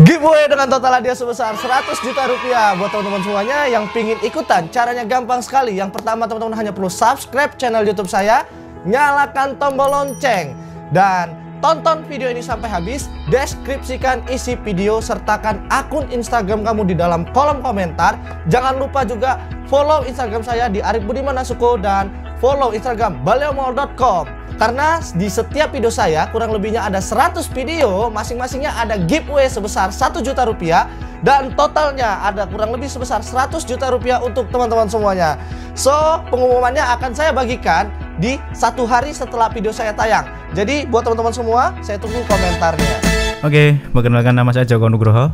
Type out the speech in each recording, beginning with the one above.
Giveaway dengan total hadiah sebesar 100 juta rupiah buat teman-teman semuanya yang pingin ikutan. Caranya gampang sekali. Yang pertama, teman-teman hanya perlu subscribe channel YouTube saya, nyalakan tombol lonceng, dan tonton video ini sampai habis. Deskripsikan isi video, sertakan akun Instagram kamu di dalam kolom komentar. Jangan lupa juga follow Instagram saya di Arif Budiman Nasuko dan follow Instagram baliomall.com. Karena di setiap video saya kurang lebihnya ada 100 video, masing-masingnya ada giveaway sebesar 1 juta rupiah, dan totalnya ada kurang lebih sebesar 100 juta rupiah untuk teman-teman semuanya. So, pengumumannya akan saya bagikan di 1 hari setelah video saya tayang. Jadi buat teman-teman semua, saya tunggu komentarnya. Oke, perkenalkan, nama saya Joko Nugroho.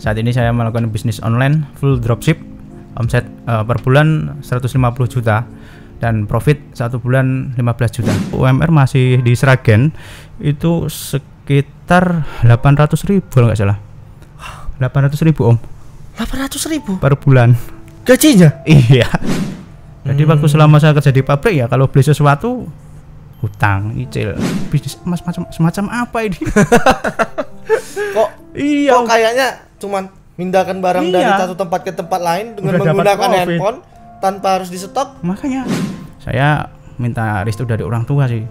Saat ini saya melakukan bisnis online full dropship, omset per bulan 150 juta. Dan profit 1 bulan 15 juta. UMR masih di Sragen itu sekitar 800.000 kalau nggak salah. 800.000 om. 800.000 per bulan gajinya? Iya. Jadi waktu selama saya kerja di pabrik ya, kalau beli sesuatu hutang, icil, bisnis emas semacam apa ini? Kok iya? Kok kayaknya cuman mindahkan barang dari satu tempat ke tempat lain dengan menggunakan handphone tanpa harus disetok. Makanya saya minta restu dari orang tua sih.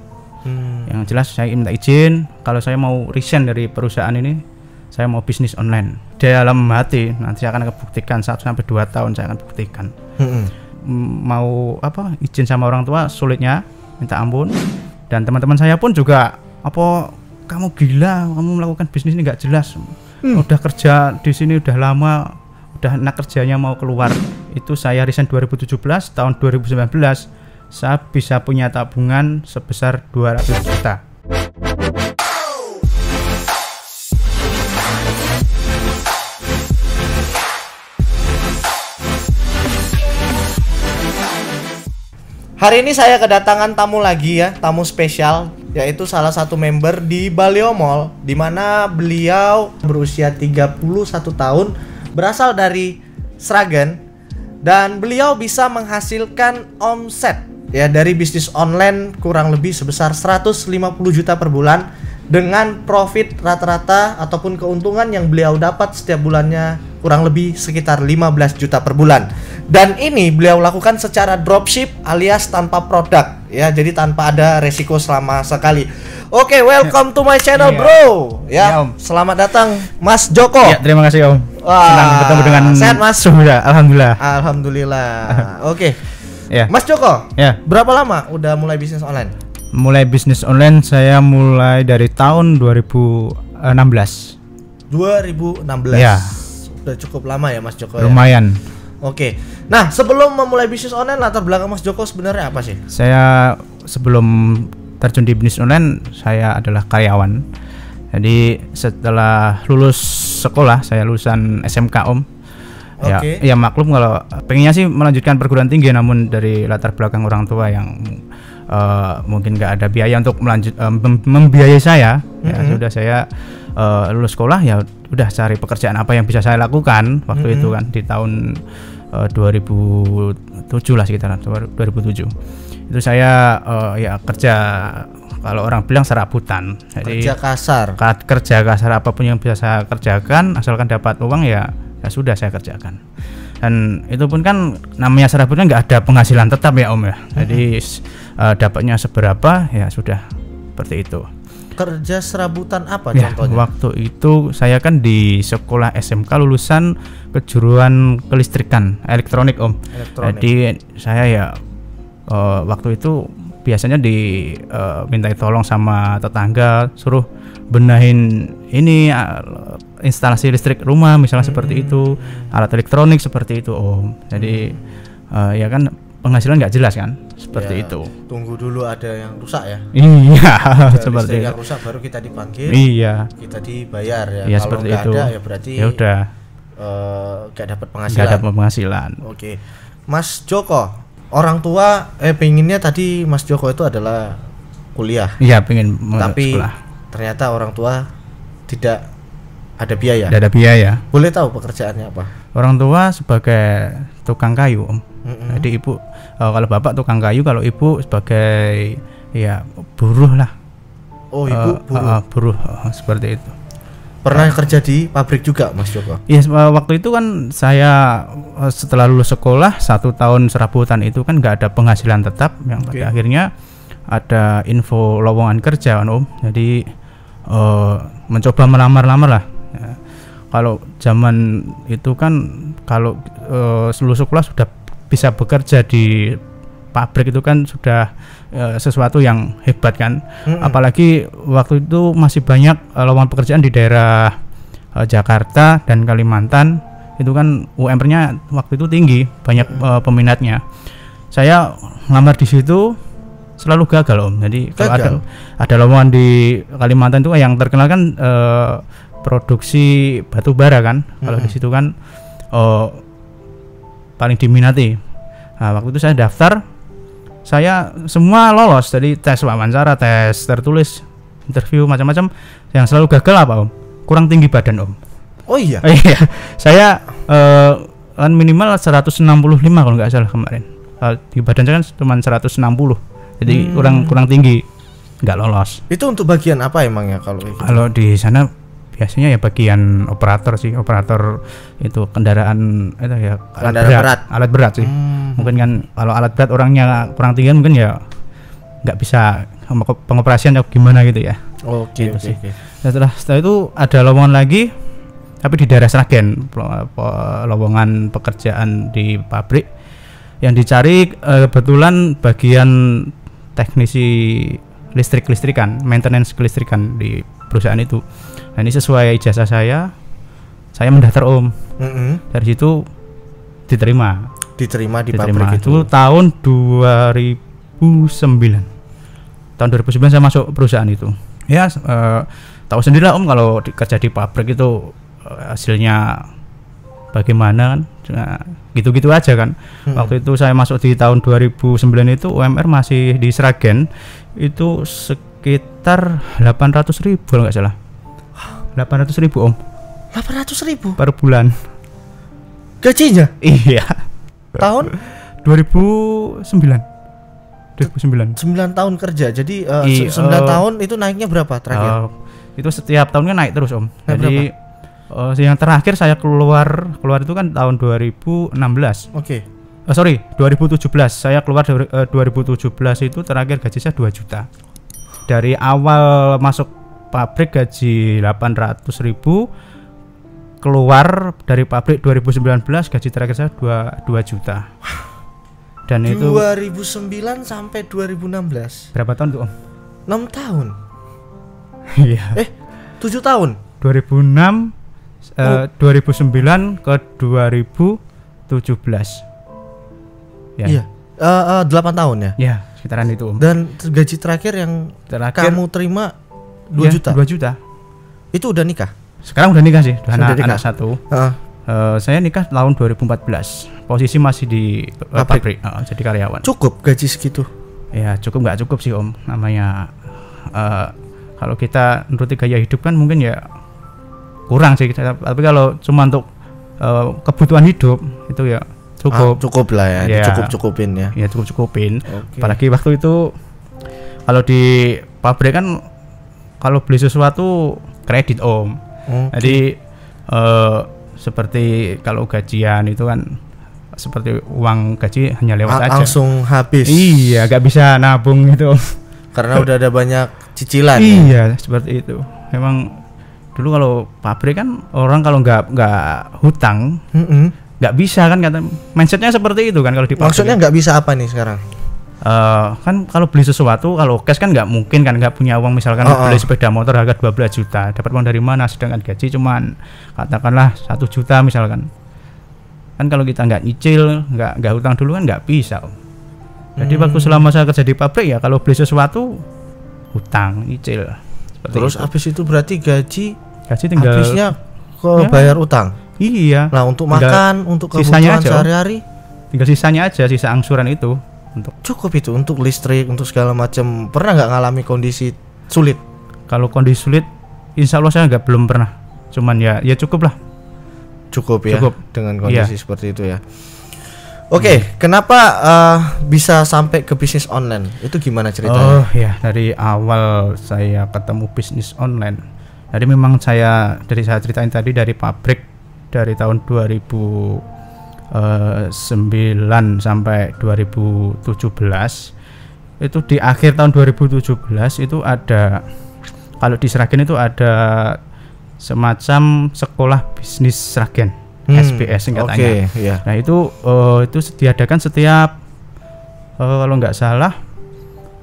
Yang jelas saya minta izin kalau saya mau resign dari perusahaan ini, saya mau bisnis online. Dalam hati nanti saya akan buktikan 1 sampai 2 tahun saya akan buktikan. Mau apa, izin sama orang tua sulitnya, minta ampun. Dan teman-teman saya pun juga, apa kamu gila, kamu melakukan bisnis ini nggak jelas. Udah kerja di sini udah lama, udah enak kerjanya mau keluar. Itu saya resign 2017, tahun 2019 saya bisa punya tabungan sebesar 200 juta. Hari ini saya kedatangan tamu lagi ya, tamu spesial, yaitu salah satu member di Baliomall, di mana beliau berusia 31 tahun, berasal dari Sragen, dan beliau bisa menghasilkan omset ya dari bisnis online kurang lebih sebesar 150 juta per bulan, dengan profit rata-rata ataupun keuntungan yang beliau dapat setiap bulannya kurang lebih sekitar 15 juta per bulan. Dan ini beliau lakukan secara dropship alias tanpa produk ya, jadi tanpa ada resiko selama sekali. Oke, welcome to my channel bro. Ya, Om. Selamat datang Mas Joko. Ya, terima kasih Om. Wah, senang bertemu dengan sehat Mas. Sudah, alhamdulillah. Alhamdulillah. Oke. Ya. Mas Joko. Ya. Berapa lama udah mulai bisnis online? Mulai bisnis online saya mulai dari tahun 2016. 2016. Ya. Udah cukup lama ya Mas Joko. Lumayan. Ya? Oke. Nah, sebelum memulai bisnis online, latar belakang Mas Joko sebenarnya apa sih? Saya sebelum terjun di bisnis online, saya adalah karyawan. Jadi setelah lulus sekolah, saya lulusan SMK Om. Ya maklum kalau pengennya sih melanjutkan perguruan tinggi, namun dari latar belakang orang tua yang mungkin nggak ada biaya untuk membiayai saya, ya sudah saya lulus sekolah, ya udah cari pekerjaan apa yang bisa saya lakukan waktu itu kan di tahun 2007 lah, sekitaran 2007 itu saya ya kerja, kalau orang bilang serabutan, jadi kerja kasar apapun yang bisa saya kerjakan asalkan dapat uang ya sudah saya kerjakan. Dan itu pun kan namanya serabutan nggak ada penghasilan tetap ya Om ya, jadi dapatnya seberapa ya sudah seperti itu. Kerja serabutan apa ya, contohnya? Waktu itu saya kan di sekolah SMK lulusan kejuruan kelistrikan elektronik Om. Jadi saya ya waktu itu biasanya mintai tolong sama tetangga, suruh benahin ini instalasi listrik rumah misalnya, seperti itu, alat elektronik seperti itu Om. Jadi ya kan penghasilan nggak jelas kan, seperti itu. Tunggu dulu ada yang rusak ya. Iya, seperti itu. Yang rusak baru kita dipanggil. Iya. Kita dibayar ya. Iya, kalau seperti nggak itu. ada ya berarti ya udah nggak dapat penghasilan. Nggak dapat penghasilan. Oke, Mas Joko, orang tua pengennya tadi Mas Joko itu adalah kuliah. Iya, pengen tapi sekolah. Ternyata orang tua tidak ada biaya. Tidak ada biaya. Boleh tahu pekerjaannya apa? Orang tua sebagai tukang kayu Om. Jadi ibu, kalau bapak tukang kayu, kalau ibu sebagai ya buruh lah. Oh, ibu buruh. Buruh seperti itu. Pernah kerja di pabrik juga, Mas Joko? Iya, waktu itu kan saya setelah lulus sekolah 1 tahun serabutan itu kan nggak ada penghasilan tetap, yang pada akhirnya ada info lowongan kerja kan, Om. Jadi mencoba melamar-lamar lah. Ya. Kalau zaman itu kan kalau lulus sekolah sudah bisa bekerja di pabrik itu kan sudah sesuatu yang hebat kan. Apalagi waktu itu masih banyak lowongan pekerjaan di daerah Jakarta dan Kalimantan. Itu kan UMR-nya waktu itu tinggi, banyak peminatnya. Saya ngelamar di situ selalu gagal, Om. Jadi kalau ada lowongan di Kalimantan itu yang terkenal kan produksi batu bara kan. Kalau di situ kan paling diminati. Nah, waktu itu saya daftar, saya semua lolos, jadi tes wawancara, tes tertulis, interview macam-macam. Yang selalu gagal apa, Om? Kurang tinggi badan, Om. Oh iya. Iya. Saya kan minimal 165 kalau nggak salah kemarin. Di badan saya kan cuma 160. Jadi kurang tinggi, nggak lolos. Itu untuk bagian apa emangnya kalau gitu? Kalau di sana biasanya ya bagian operator sih, operator itu kendaraan itu ya alat berat sih. Mungkin kan kalau alat berat orangnya kurang tinggi mungkin ya nggak bisa pengoperasian atau gimana gitu ya. Oke. Setelah itu ada lowongan lagi tapi di daerah Sragen, lowongan pekerjaan di pabrik yang dicari kebetulan bagian teknisi listrikan, maintenance kelistrikan di perusahaan itu. Nah, ini sesuai ijazah saya mendaftar, Om. Dari situ diterima di pabrik itu tahun 2009. Tahun 2009 saya masuk perusahaan itu. Ya, tahu sendirilah, Om, kalau kerja di pabrik itu hasilnya bagaimana kan, gitu-gitu aja kan. Waktu itu saya masuk di tahun 2009 itu UMR masih di Sragen itu sekitar 800.000 kalau nggak salah. 800.000, Om. 800.000 per bulan gajinya? Iya. Tahun 2009 tahun kerja. Jadi 9 tahun itu naiknya berapa terakhir? Itu setiap tahunnya naik terus, Om. Jadi yang terakhir saya keluar itu kan tahun 2016. Oke. 2017 saya keluar 2017 itu terakhir gaji saya 2 juta. Dari awal masuk pabrik gaji 800.000, keluar dari pabrik 2019 gaji terakhir saya 2 juta. Dan 2009 sampai 2016. Berapa tahun tuh, Om? 6 tahun. Iya. 7 tahun. 2006 2009 ke 2017. Ya. Iya. 8 tahun ya? Ya, sekitaran itu, Om. Dan gaji terakhir yang kamu terima 2 juta? 2 juta. Itu udah nikah? Sekarang udah nikah sih, udah anak satu. Saya nikah tahun 2014. Posisi masih di pabrik, jadi karyawan. Cukup gaji segitu? Ya, cukup nggak cukup sih, Om. Namanya kalau kita nuruti gaya hidup kan mungkin ya kurang sih. Tapi kalau cuma untuk kebutuhan hidup itu ya cukup lah ya. Cukup-cupin ya. Ya, cukup-cupin. Okay. Apalagi waktu itu kalau di pabrik kan kalau beli sesuatu kredit, Om. Jadi seperti kalau gajian itu kan seperti uang gaji hanya lewat aja. Langsung habis. Iya, gak bisa nabung gitu. Karena udah ada banyak cicilan. Iya, seperti itu. Memang dulu kalau pabrik kan orang kalau nggak hutang, nggak bisa kan, kata mindsetnya seperti itu kan kalau di pabrik. Maksudnya nggak bisa apa nih sekarang? Kan kalau beli sesuatu kalau cash kan nggak mungkin kan, nggak punya uang, misalkan beli sepeda motor harga 12 juta, dapat uang dari mana, sedangkan gaji cuman katakanlah 1 juta misalkan. Kan kalau kita nggak nyicil, nggak hutang dulu kan nggak bisa. Jadi waktu selama saya kerja di pabrik ya kalau beli sesuatu hutang, nyicil. Terus itu. Habis itu berarti gaji tinggal habisnya ke bayar utang. Iya. Nah, untuk makan, untuk kebutuhan sehari-hari tinggal sisanya aja, sisa angsuran itu. Cukup itu untuk listrik, untuk segala macam. Pernah nggak ngalami kondisi sulit? Kalau kondisi sulit, insya Allah saya belum pernah. Cuman ya cukup lah. Cukup ya dengan kondisi seperti itu ya. Oke, kenapa bisa sampai ke bisnis online? Itu gimana ceritanya? Oh ya, dari awal saya ketemu bisnis online. Jadi memang saya ceritain tadi dari pabrik dari tahun 2009 sampai 2017. Itu di akhir tahun 2017 itu ada, kalau di Sragen itu ada semacam sekolah bisnis Sragen. SBS singkatannya. Iya. Nah itu diadakan setiap kalau nggak salah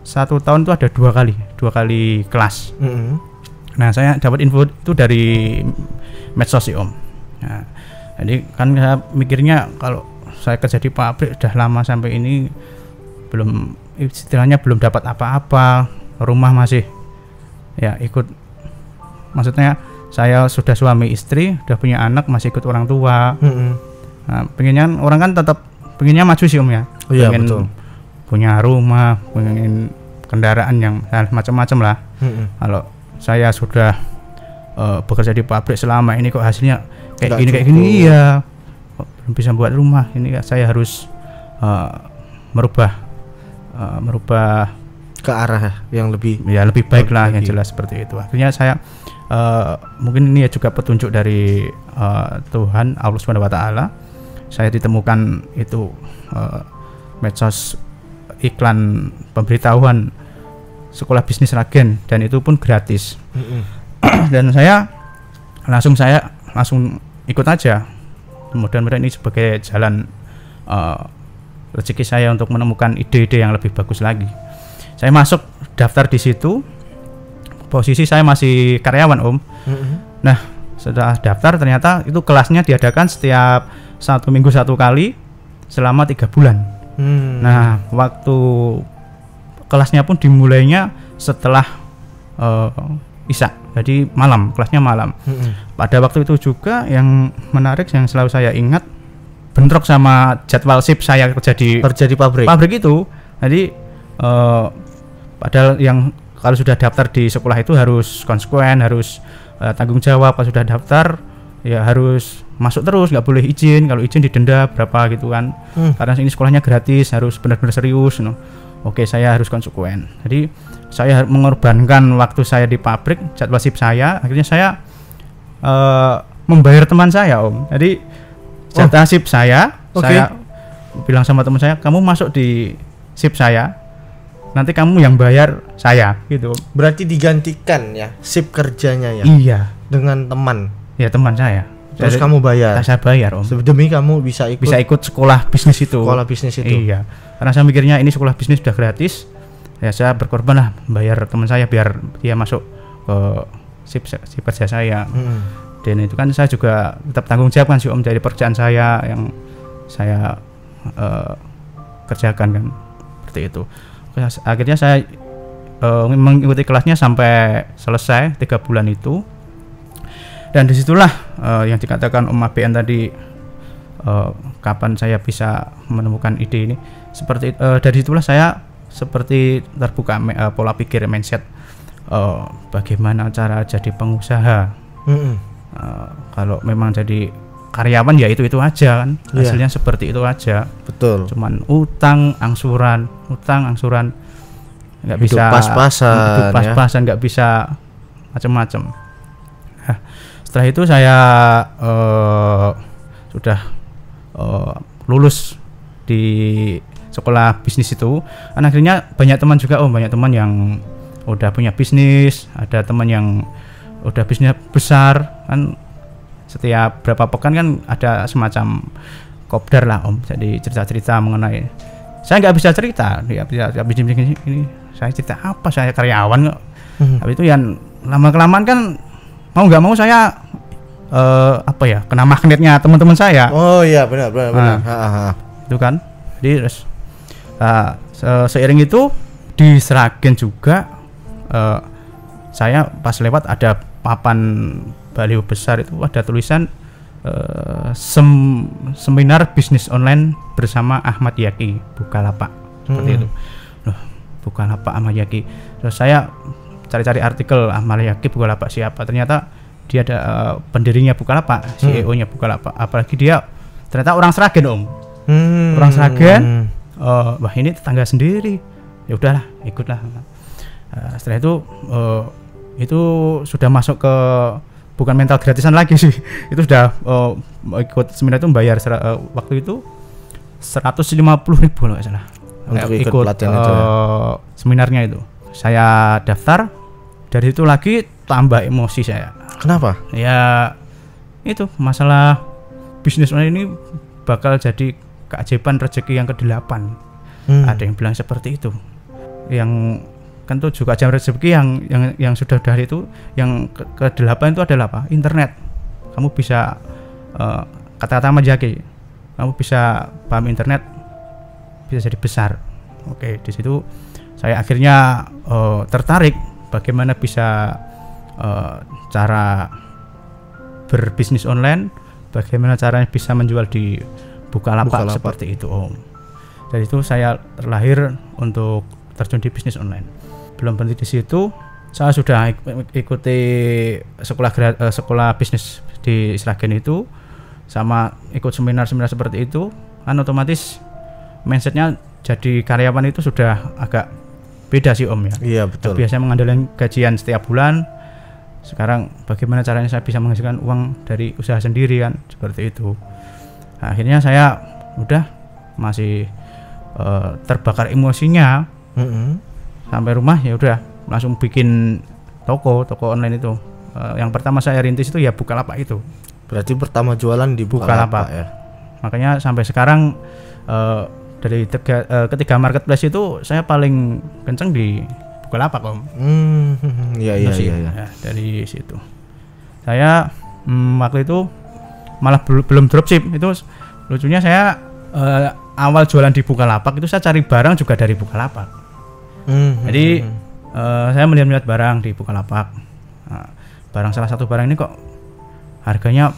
1 tahun itu ada 2 kali kelas. Nah saya dapat info itu dari medsos sih Om. Nah, jadi kan saya mikirnya kalau saya kerja di pabrik udah lama sampai ini istilahnya belum dapat apa-apa, rumah masih ya ikut, maksudnya saya sudah suami istri, udah punya anak, masih ikut orang tua. Nah, pengennya orang kan tetap pengennya maju sih Om ya. Iya, pengen betul. Punya rumah, pengen kendaraan yang macam-macam lah. Kalau saya sudah bekerja di pabrik selama ini kok hasilnya kayak gini ya, belum bisa buat rumah. Ini saya harus merubah Ke arah yang lebih baik lah, yang jelas seperti itu. Akhirnya saya mungkin ini ya juga petunjuk dari Tuhan Allah SWT. Saya ditemukan itu medsos iklan pemberitahuan sekolah bisnis Sragen, dan itu pun gratis. Dan saya langsung ikut aja. Mudah-mudahan ini sebagai jalan rezeki saya untuk menemukan ide-ide yang lebih bagus lagi. Saya masuk daftar di situ. Posisi saya masih karyawan Om. Nah setelah daftar ternyata itu kelasnya diadakan setiap 1 minggu 1 kali selama 3 bulan. Nah waktu kelasnya pun dimulainya setelah Isya, jadi malam, kelasnya malam. Pada waktu itu juga yang menarik yang selalu saya ingat, bentrok sama jadwal shift saya kerja di pabrik itu. Jadi padahal yang kalau sudah daftar di sekolah itu harus konsekuen, harus tanggung jawab. Kalau sudah daftar ya harus masuk terus, nggak boleh izin. Kalau izin didenda berapa gitu kan. Karena ini sekolahnya gratis, harus benar-benar serius. Oke, saya harus konsekuen. Jadi saya mengorbankan waktu saya di pabrik, jadwal shift saya. Akhirnya saya membayar teman saya Om. Jadi jatah shift saya bilang sama teman saya, kamu masuk di shift saya, nanti kamu yang bayar saya gitu. Berarti digantikan ya shift kerjanya ya? Iya. Dengan teman? Ya teman saya. Terus kamu bayar? Saya bayar Om. Demi kamu bisa ikut sekolah bisnis itu. Iya. Karena saya mikirnya ini sekolah bisnis sudah gratis, ya saya berkorban lah bayar teman saya biar dia masuk ke shift kerja saya. Dan itu kan saya juga tetap tanggung jawab kan sih Om dari pekerjaan saya yang saya kerjakan kan, seperti itu. Akhirnya saya mengikuti kelasnya sampai selesai 3 bulan itu, dan disitulah yang dikatakan Om ABN tadi, kapan saya bisa menemukan ide ini, seperti dari situlah saya seperti terbuka pola pikir, mindset bagaimana cara jadi pengusaha. Kalau memang jadi karyawan ya itu aja kan, hasilnya seperti itu aja. Betul. Cuman utang angsuran nggak bisa pas-pasan, nggak bisa macam-macam. Nah, setelah itu saya sudah lulus di sekolah bisnis itu. Dan akhirnya banyak teman juga banyak teman yang udah punya bisnis, ada teman yang udah bisnis besar kan. Setiap berapa pekan kan ada semacam kopdar lah Om, jadi cerita-cerita mengenai, saya nggak bisa cerita dia bisa bisnis ini, saya cerita apa, saya karyawan kok. Tapi itu yang lama-kelamaan kan mau nggak mau saya kena magnetnya teman-teman saya. Oh iya benar. Itu kan. Jadi terus seiring itu di Sragen juga saya pas lewat ada papan baliho besar, itu ada tulisan seminar bisnis online bersama Ahmad Yaki Bukalapak, seperti itu. Loh, Bukalapak Ahmad Yaki. Terus saya cari-cari artikel Ahmad Yaki Bukalapak siapa, ternyata dia ada pendirinya Bukalapak, CEO-nya Bukalapak. Apalagi dia ternyata orang Sragen Om. orang Sragen. Wah ini tetangga sendiri, ya udahlah ikutlah. Setelah itu sudah masuk ke bukan mental gratisan lagi sih. Itu sudah ikut seminar itu bayar waktu itu 150.000 kalau nggak salah untuk ikut pelatihan itu ya? Seminarnya itu saya daftar. Dari itu lagi tambah emosi saya. Kenapa? Ya itu masalah bisnis online ini bakal jadi keajaiban rezeki yang ke-8. Ada yang bilang seperti itu. Yang kan tuh juga keajaiban rezeki yang sudah dari itu, yang ke-8 itu adalah apa? Internet. Kamu bisa kata-kata Majaki, kamu bisa paham internet, bisa jadi besar. Oke, di situ saya akhirnya tertarik bagaimana bisa cara berbisnis online, bagaimana caranya bisa menjual di Bukalapak seperti itu Om. Dari itu saya terlahir untuk terjun di bisnis online. Belum berhenti di situ, saya sudah ikuti sekolah bisnis di Sragen itu, sama ikut seminar-seminar seperti itu, kan otomatis mindsetnya jadi karyawan itu sudah agak beda sih Om ya. Iya betul. Biasanya mengandalkan gajian setiap bulan. Sekarang bagaimana caranya saya bisa menghasilkan uang dari usaha sendiri kan, seperti itu. Nah, akhirnya saya udah masih terbakar emosinya. Sampai rumah ya udah langsung bikin toko online itu. Yang pertama saya rintis itu ya Bukalapak itu. Berarti pertama jualan di Bukalapak ya. Makanya sampai sekarang dari ketiga marketplace itu saya paling kenceng di Bukalapak Om. Iya. Ya, dari situ saya waktu itu malah belum dropship. Itu lucunya saya awal jualan di Bukalapak itu saya cari barang juga dari Bukalapak. Jadi saya melihat barang di Bukalapak. Nah, salah satu barang ini kok harganya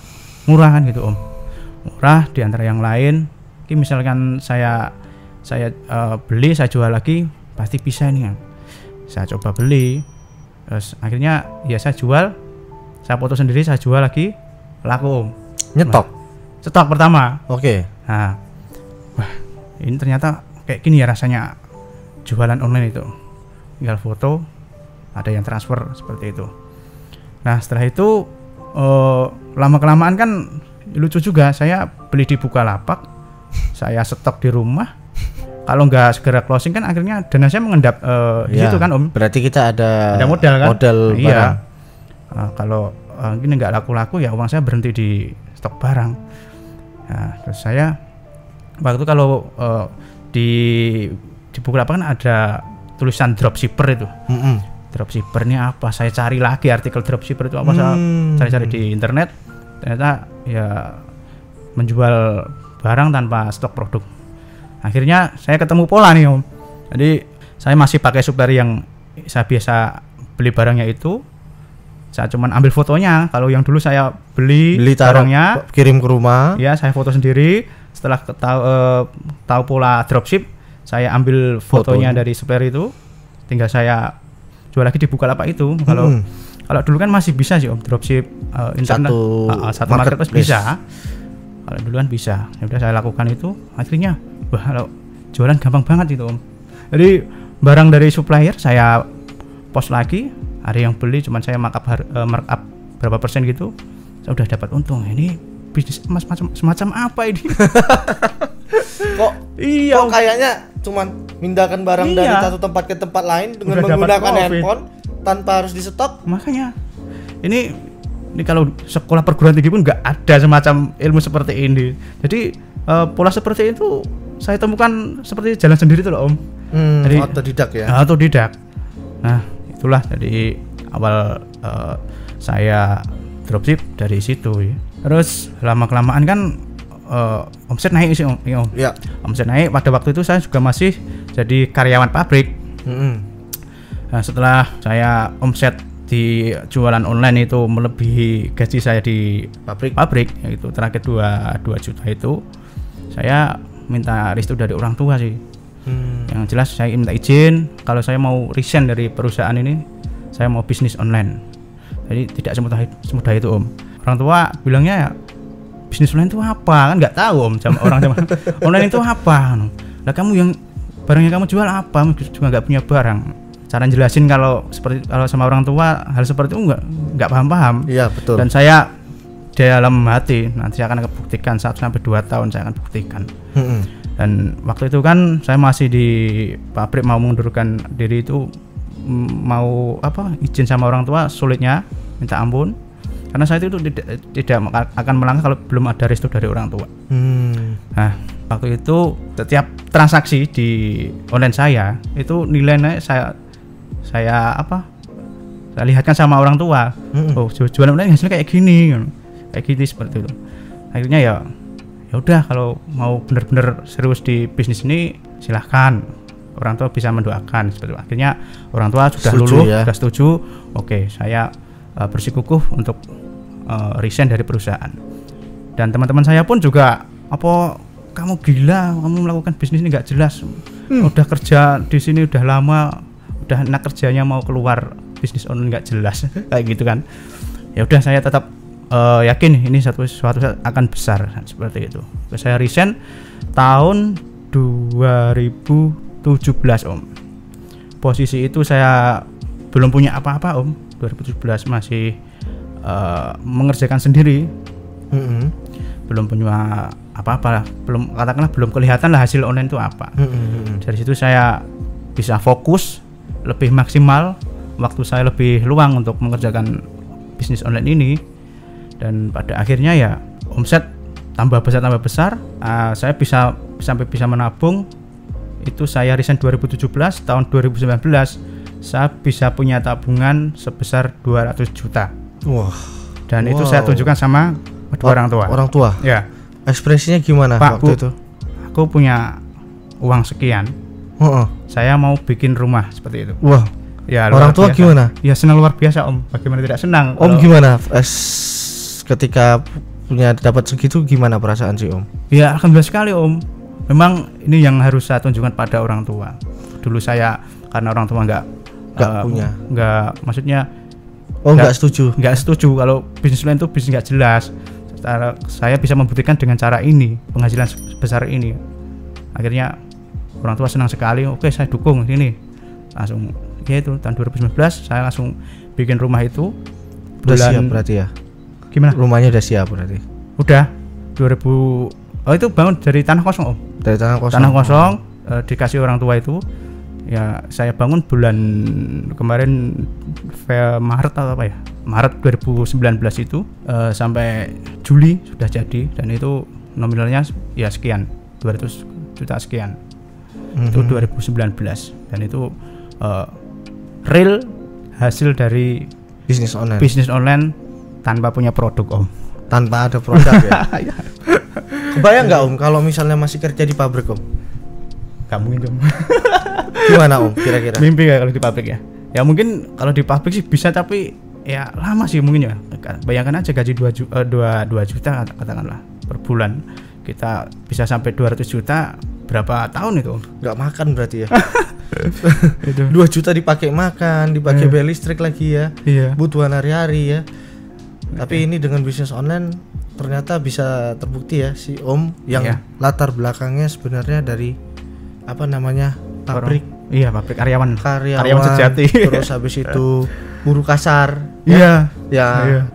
murah kan gitu Om. Murah di antara yang lain. Misalkan saya beli, saya jual lagi, pasti bisa ini kan. Saya coba beli, terus akhirnya ya saya jual, saya foto sendiri, saya jual lagi, laku Om. Nyetok? Stok pertama. Oke. Nah, wah ini ternyata kayak gini ya rasanya jualan online itu. Tinggal foto, ada yang transfer seperti itu. Nah setelah itu lama-kelamaan kan lucu juga, saya beli di Bukalapak, saya stok di rumah. Kalau nggak segera closing kan akhirnya dana saya mengendap di situ kan Om. Berarti kita ada modal kan? Modal barang. Iya. Kalau gini nggak laku-laku ya uang saya berhenti di stok barang. Nah, terus saya waktu kalau di Bukalapak kan ada tulisan dropshipper itu. Dropshipper ini apa? Saya cari lagi artikel dropshipper itu apa. Saya cari-cari di internet, ternyata ya menjual barang tanpa stok produk. Akhirnya saya ketemu pola nih Om. Jadi saya masih pakai supplier yang saya biasa beli barangnya itu. Saya cuman ambil fotonya. Kalau yang dulu saya beli barangnya, kirim ke rumah. Ya saya foto sendiri. Setelah tahu pola dropship, saya ambil fotonya dari supplier itu. Tinggal saya jual lagi di Bukalapak itu. Kalau dulu kan masih bisa sih Om dropship internet satu marketplace bisa. Kalau duluan bisa, ya udah saya lakukan itu. Akhirnya, wah kalau jualan gampang banget itu Om. Jadi barang dari supplier saya post lagi, ada yang beli, cuman saya markup berapa persen gitu, saya udah dapat untung. Ini bisnis semacam apa ini? Kok kayaknya cuman mindahkan barang dari satu tempat ke tempat lain dengan menggunakan handphone tanpa harus di stok. Makanya ini kalau sekolah perguruan tinggi pun nggak ada semacam ilmu seperti ini. Jadi pola seperti itu saya temukan seperti jalan sendiri tuh loh Om. Jadi otodidak ya. Otodidak. Nah itulah jadi awal saya dropship dari situ ya. Terus lama kelamaan kan omset naik sih Om. Ya. Omset naik. Pada waktu itu saya juga masih jadi karyawan pabrik. Nah, setelah saya omset di jualan online itu melebihi gaji saya di pabrik yaitu terakhir 2 juta itu, saya minta restu dari orang tua sih. Yang jelas saya minta izin kalau saya mau resign dari perusahaan ini, saya mau bisnis online. Jadi tidak semudah itu Om. Orang tua bilangnya ya bisnis online itu apa, kan nggak tahu om, orang zaman online itu apa. Lah kamu yang barangnya kamu jual apa, juga nggak punya barang. Cara jelasin kalau sama orang tua hal seperti itu nggak paham. Iya betul. Dan saya dalam hati nanti akan kebuktikan 1 sampai 2 tahun saya akan buktikan. Dan waktu itu kan saya masih di pabrik, mau mengundurkan diri itu, mau izin sama orang tua sulitnya, minta ampun. Karena saya itu tidak akan melangkah kalau belum ada restu dari orang tua. Nah, waktu itu setiap transaksi di online saya itu nilainya saya lihatkan sama orang tua. Oh, jualan online hasilnya kayak gini seperti itu. Akhirnya ya udah, kalau mau benar-benar serius di bisnis ini silahkan, orang tua bisa mendoakan seperti itu. Akhirnya orang tua sudah luluh, sudah setuju. Oke, saya bersikukuh untuk resign dari perusahaan. Dan teman-teman saya pun juga, apa kamu gila, kamu melakukan bisnis ini nggak jelas, udah kerja di sini udah lama, udah enak kerjanya, mau keluar bisnis online nggak jelas kayak gitu kan. Ya udah, saya tetap yakin ini suatu saat akan besar seperti itu. Saya resign tahun 2017 om. Posisi itu saya belum punya apa-apa om. 2017 masih mengerjakan sendiri, belum punya apa-apa, belum kelihatan lah hasil online itu apa. Dari situ saya bisa fokus lebih maksimal, waktu saya lebih luang untuk mengerjakan bisnis online ini. Dan pada akhirnya ya omset tambah besar, saya sampai bisa menabung. Itu saya resign 2017, tahun 2019 saya bisa punya tabungan sebesar 200 juta. Wah. Dan itu saya tunjukkan sama orang tua. Orang tua? Ya. Ekspresinya gimana Pak, waktu itu? Aku punya uang sekian. Saya mau bikin rumah seperti itu. Wah. Ya, orang tua biasa. Gimana? Ya senang luar biasa om. Bagaimana tidak senang? Om gimana? Ketika punya dapat segitu gimana perasaan sih om? Ya alhamdulillah sekali om. Memang ini yang harus saya tunjukkan pada orang tua. Dulu saya karena orang tua nggak punya, maksudnya nggak setuju kalau bisnis lain itu bisnis nggak jelas. Saya bisa membuktikan dengan cara ini, penghasilan sebesar ini. Akhirnya orang tua senang sekali. Oke, saya dukung ini. Langsung ya itu tahun 2019 saya langsung bikin rumah itu. Udah siap berarti ya? Gimana? Rumahnya udah siap berarti? Udah 2000. Oh itu bangun dari tanah kosong om. Dari tanah kosong. Dikasih orang tua itu. Ya saya bangun bulan kemarin Maret atau apa ya, Maret 2019 itu sampai Juli sudah jadi. Dan itu nominalnya ya sekian, 200 juta sekian. Itu 2019. Dan itu real hasil dari bisnis online tanpa punya produk om. Tanpa ada produk ya. Kebayang nggak om kalau misalnya masih kerja di pabrik om? Gak mungkin om. Gimana om kira-kira? Mimpi ya kalau di pabrik ya. Ya mungkin kalau di pabrik sih bisa, tapi ya lama sih mungkin ya. Bayangkan aja gaji 2 juta katakanlah per bulan. Kita bisa sampai 200 juta berapa tahun itu? Nggak makan berarti ya. 2 juta dipakai makan, dipakai bayar listrik lagi ya. Butuhan hari-hari ya. Tapi ini dengan bisnis online ternyata bisa terbukti ya si om yang latar belakangnya sebenarnya dari pabrik. Iya, pabrik karyawan sejati. Terus habis itu buruh kasar.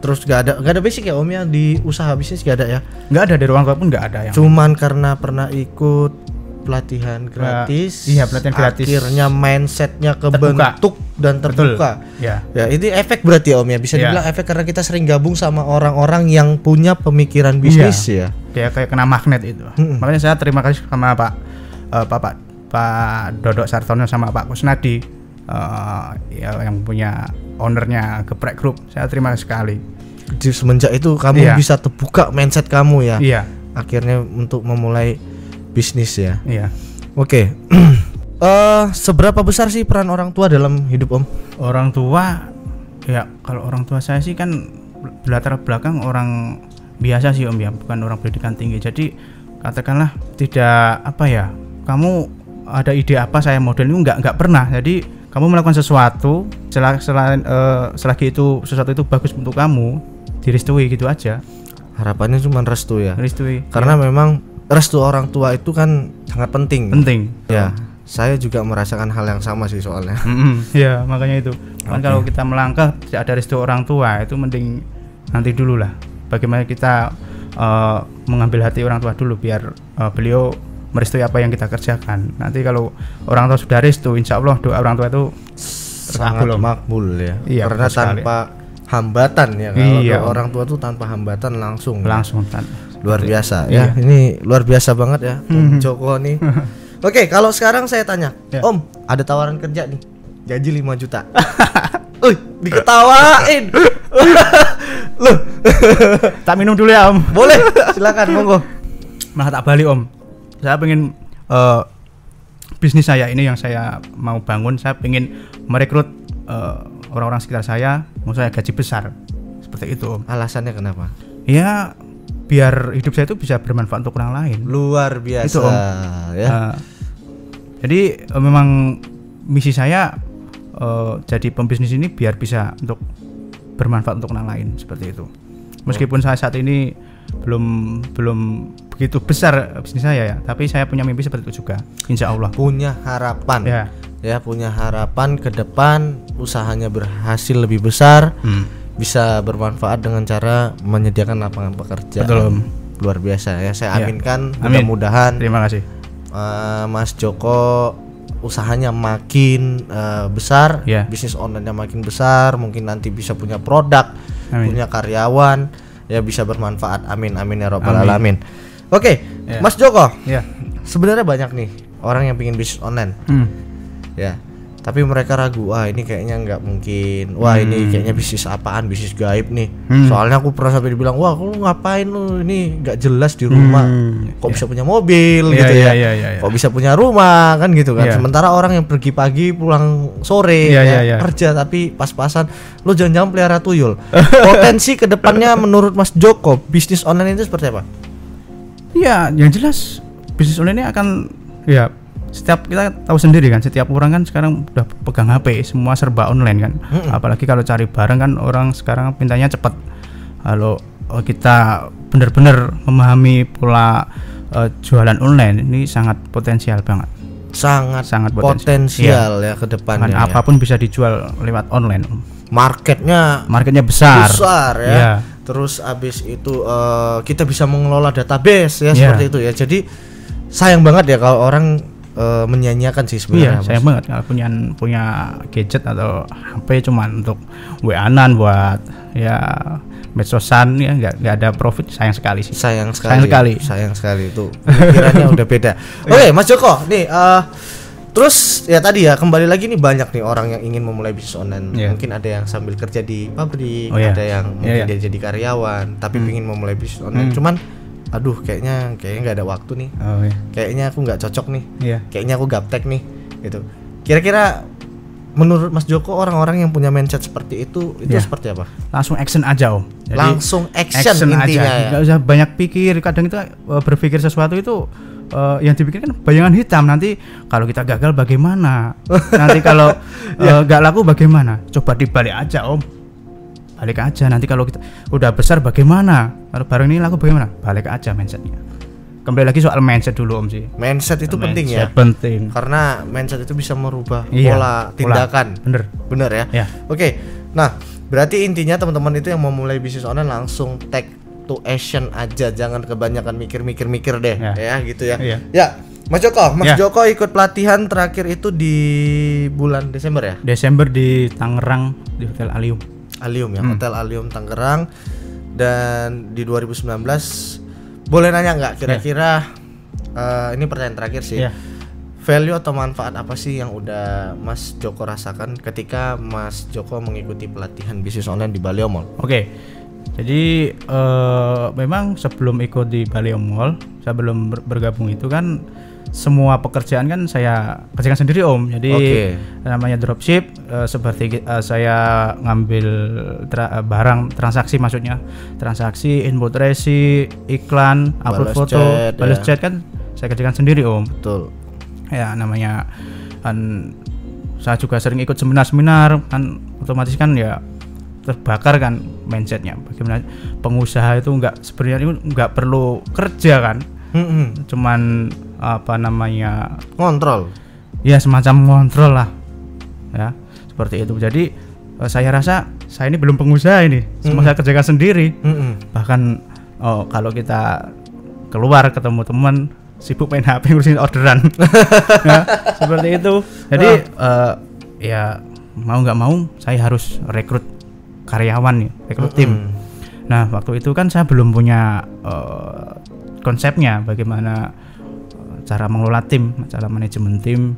Terus gak ada basic ya om ya di usaha bisnis, gak ada ya? Gak ada, dari orang tua pun gak ada yang. Cuman karena pernah ikut pelatihan gratis. Pelatihan gratis. Akhirnya mindsetnya kebentuk dan terbuka. Ya, ini efek berarti ya om ya. Bisa dibilang efek karena kita sering gabung sama orang-orang yang punya pemikiran bisnis ya. Kayak kena magnet itu. Makanya saya terima kasih sama Pak Dodok Sartono sama Pak Kusnadi, yang punya ownernya Geprek Group. Saya terima kasih sekali. Semenjak itu kamu bisa terbuka mindset kamu ya. Iya. Akhirnya untuk memulai bisnis ya. Iya. Oke. Seberapa besar sih peran orang tua dalam hidup om? Orang tua, ya kalau orang tua saya sih kan berlatar belakang orang biasa sih om ya, bukan orang pendidikan tinggi. Jadi katakanlah tidak kamu ada ide apa saya model itu nggak pernah. Jadi kamu melakukan sesuatu selagi itu sesuatu itu bagus untuk kamu, direstui gitu aja. Harapannya cuma restu ya. Restui. Karena memang restu orang tua itu kan sangat penting. Penting. Ya, saya juga merasakan hal yang sama sih soalnya. Ya, makanya itu. Kan kalau kita melangkah tidak ada restu orang tua, itu mending nanti dulu lah. Bagaimana kita mengambil hati orang tua dulu biar beliau merestui apa yang kita kerjakan. Nanti kalau orang tua sudah restu, insya Allah doa orang tua itu sangat makbul ya. Iya, karena tanpa hambatan ya. Kalau orang tua tuh tanpa hambatan langsung. Luar biasa ya. Ini luar biasa banget ya Om Joko nih. Oke, kalau sekarang saya tanya, Om, ada tawaran kerja nih, gaji 5 juta. Diketawain. Loh. Tak minum dulu ya, Om. Boleh, silakan monggo. Malah tak balik, Om. Saya pengen bisnis saya ini yang saya mau bangun, saya pengen merekrut orang-orang sekitar saya, mau saya gaji besar. Seperti itu, Om. Alasannya kenapa? Ya, biar hidup saya itu bisa bermanfaat untuk orang lain. Luar biasa. Itu, Om. Ya. Jadi memang misi saya jadi pembisnis ini biar bisa untuk bermanfaat untuk orang lain, seperti itu. Meskipun saya saat ini belum begitu besar bisnis saya ya, tapi saya punya mimpi seperti itu juga, insya Allah. Punya harapan ya, punya harapan ke depan usahanya berhasil lebih besar, bisa bermanfaat dengan cara menyediakan lapangan pekerjaan. Betul. Luar biasa ya, saya aminkan. Amin. Mudah-mudahan terima kasih Mas Joko usahanya makin besar, bisnis online-nya makin besar, mungkin nanti bisa punya produk, punya karyawan, ya bisa bermanfaat. Amin amin ya robbal alamin. Oke, Mas Joko, sebenarnya banyak nih orang yang pengen bisnis online, ya, tapi mereka ragu, wah ini kayaknya nggak mungkin, wah ini kayaknya bisnis apaan, bisnis gaib nih. Soalnya aku pernah sampai dibilang, wah lu ngapain lu, ini nggak jelas di rumah, kok bisa punya mobil gitu ya, kok bisa punya rumah kan gitu kan. Sementara orang yang pergi pagi pulang sore kerja tapi pas-pasan, lu jangan-jangan pelihara tuyul. Potensi kedepannya menurut Mas Joko bisnis online itu seperti apa? Ya, yang jelas bisnis online ini akan setiap kita tahu sendiri kan, setiap orang kan sekarang udah pegang HP, semua serba online kan. Apalagi kalau cari barang kan orang sekarang mintanya cepat. Kalau kita benar-benar memahami pola jualan online ini sangat potensial banget. Sangat potensial ya ke depannya. Apapun bisa dijual lewat online. Marketnya besar ya. Terus abis itu kita bisa mengelola database ya, seperti itu ya. Jadi sayang banget ya kalau orang menyanyiakan sih sebenarnya. Sayang banget kalau punya gadget atau HP cuman untuk WA-an buat ya medsosan ya, nggak ada profit. Sayang sekali sih. Sayang sekali itu pikirannya udah beda. Oke, Mas Joko nih terus ya tadi ya kembali lagi nih, banyak nih orang yang ingin memulai bisnis online. Mungkin ada yang sambil kerja di pabrik, ada yang mungkin dia jadi karyawan tapi ingin memulai bisnis online. Cuman aduh kayaknya nggak ada waktu nih. Kayaknya aku nggak cocok nih. Kayaknya aku gaptek nih gitu. Kira-kira menurut Mas Joko orang-orang yang punya mindset seperti itu seperti apa? Langsung action aja, Om. Jadi, langsung action intinya aja. Nggak usah banyak pikir. Kadang itu berpikir sesuatu itu yang dipikirkan bayangan hitam. Nanti kalau kita gagal bagaimana? Nanti kalau nggak laku bagaimana? Coba dibalik aja, Om. Balik aja. Nanti kalau kita udah besar bagaimana? Kalau barang ini laku bagaimana? Balik aja mindsetnya. Kembali lagi soal mindset dulu, Om sih. Mindset itu penting ya. Penting. Karena mindset itu bisa merubah pola tindakan. Bener ya. Oke. Nah, berarti intinya teman-teman itu yang mau mulai bisnis online langsung take to action aja, jangan kebanyakan mikir deh, ya gitu ya. Ya, Mas Joko ikut pelatihan terakhir itu di bulan Desember ya? Desember di Tangerang di Hotel Alium ya, Hotel Alium Tangerang. Dan di 2019 boleh nanya nggak kira-kira ini pertanyaan terakhir sih, value atau manfaat apa sih yang udah Mas Joko rasakan ketika Mas Joko mengikuti pelatihan bisnis online di Baleo Mall? Jadi memang sebelum ikut di Baleo Mall, saya belum bergabung itu kan semua pekerjaan kan saya kerjakan sendiri, Om. Jadi namanya dropship, seperti saya ngambil barang transaksi, maksudnya transaksi, input resi, iklan, upload foto, balas chat kan saya kerjakan sendiri, Om. Betul. Ya namanya kan saya juga sering ikut seminar-seminar kan, otomatis kan ya terbakar kan mindsetnya. Bagaimana pengusaha itu sebenarnya nggak perlu kerja kan, cuman apa namanya ngontrol. Ya semacam ngontrol lah, ya seperti itu. Jadi saya rasa saya ini belum pengusaha ini, semua saya kerjakan sendiri. Bahkan kalau kita keluar ketemu teman sibuk main HP ngurusin orderan, ya, seperti itu. Jadi ya mau nggak mau saya harus rekrut karyawan nih, rekrut tim. Nah waktu itu kan saya belum punya konsepnya bagaimana cara mengelola tim, cara manajemen tim.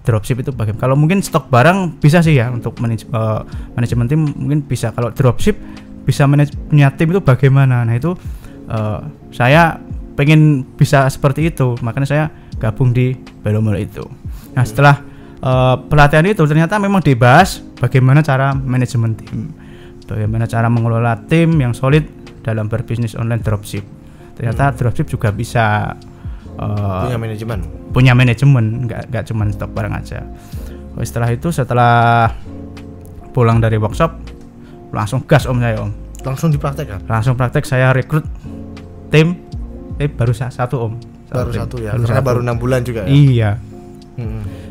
Dropship itu bagaimana? Kalau mungkin stok barang bisa sih ya untuk manajemen tim mungkin bisa. Kalau dropship bisa punya tim itu bagaimana? Nah itu saya pengen bisa seperti itu, makanya saya gabung di Baliomall itu. Nah setelah pelatihan itu ternyata memang dibahas bagaimana cara manajemen tim, bagaimana cara mengelola tim yang solid dalam berbisnis online dropship. Ternyata dropship juga bisa punya manajemen, nggak cuma stok barang aja. Setelah pulang dari workshop langsung gas saya langsung dipraktekkan, langsung praktek. Saya rekrut tim baru satu baru satu ya, karena baru 6 bulan juga ya. Iya.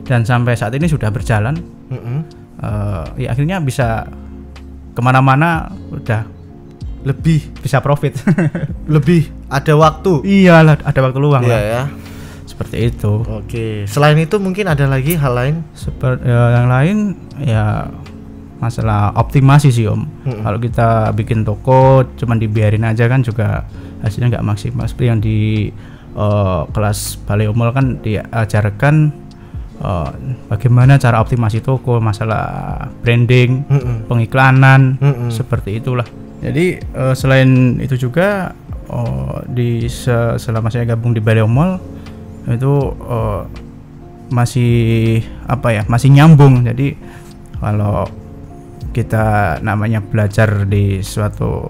Dan sampai saat ini sudah berjalan. Ya akhirnya bisa kemana-mana, udah lebih bisa profit. Lebih ada waktu. Iyalah, ada waktu luang lah. Ya. Seperti itu. Oke. Selain itu mungkin ada lagi hal lain? Yang lain ya masalah optimasi sih Om. Kalau kita bikin toko cuman dibiarin aja kan juga hasilnya nggak maksimal. Seperti yang di kelas Baliomall kan diajarkan bagaimana cara optimasi toko, masalah branding, pengiklanan, seperti itulah. Jadi selain itu juga selama saya gabung di Baliomall itu masih nyambung. Jadi kalau kita namanya belajar di suatu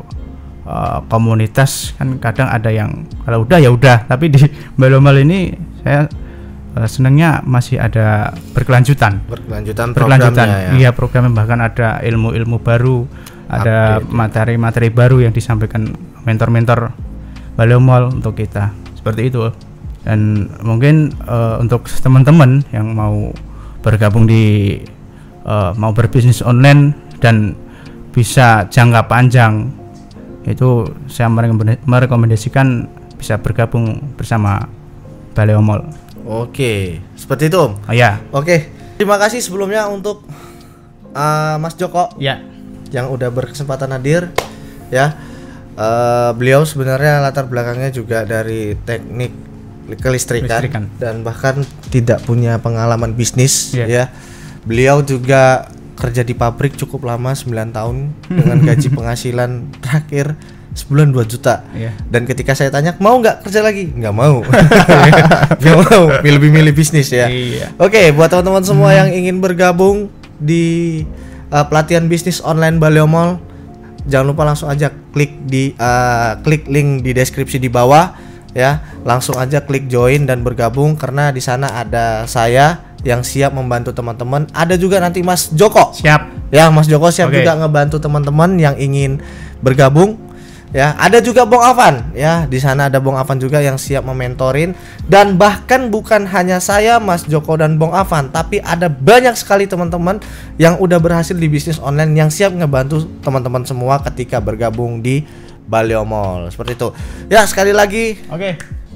komunitas kan kadang ada yang kalau udah ya udah, tapi di Baliomall ini saya senangnya masih ada berkelanjutan programnya ya. Iya, programnya, bahkan ada ilmu-ilmu baru, ada materi-materi baru yang disampaikan mentor-mentor Baliomall untuk kita, seperti itu. Dan mungkin untuk teman-teman yang mau bergabung di mau berbisnis online dan bisa jangka panjang, itu saya merekomendasikan bisa bergabung bersama Baliomall. Oke, seperti itu Om. Ya. Oke, terima kasih sebelumnya untuk Mas Joko ya, yang udah berkesempatan hadir ya. Beliau sebenarnya latar belakangnya juga dari teknik kelistrikan dan bahkan tidak punya pengalaman bisnis ya. Beliau juga kerja di pabrik cukup lama, 9 tahun dengan gaji penghasilan terakhir sebulan 2 juta. Dan ketika saya tanya mau nggak kerja lagi, nggak mau. Nggak mau, lebih milih bisnis ya. Oke, buat teman-teman semua yang ingin bergabung di pelatihan bisnis online Baliomall, jangan lupa langsung aja klik link di deskripsi di bawah ya, langsung aja klik join dan bergabung, karena di sana ada saya yang siap membantu teman-teman. Ada juga nanti Mas Joko. Siap. Ya, Mas Joko siap juga ngebantu teman-teman yang ingin bergabung. Ya, ada juga Bong Avan ya. Di sana ada Bong Avan juga yang siap mementorin, dan bahkan bukan hanya saya, Mas Joko dan Bong Avan, tapi ada banyak sekali teman-teman yang udah berhasil di bisnis online yang siap ngebantu teman-teman semua ketika bergabung di Baliomall. Seperti itu. Ya, sekali lagi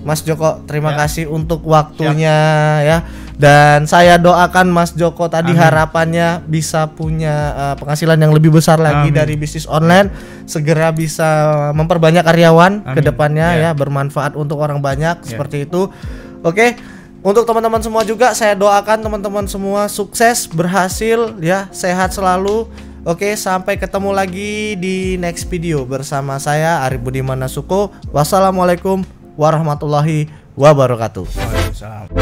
Mas Joko, terima kasih untuk waktunya ya. Dan saya doakan Mas Joko tadi harapannya bisa punya penghasilan yang lebih besar lagi dari bisnis online, segera bisa memperbanyak karyawan ke depannya ya, bermanfaat untuk orang banyak seperti itu. Oke. Untuk teman-teman semua juga saya doakan teman-teman semua sukses, berhasil ya, sehat selalu. Oke, sampai ketemu lagi di next video bersama saya Arif Budiman Nasuko. Wassalamualaikum warahmatullahi wabarakatuh. Waalaikumsalam.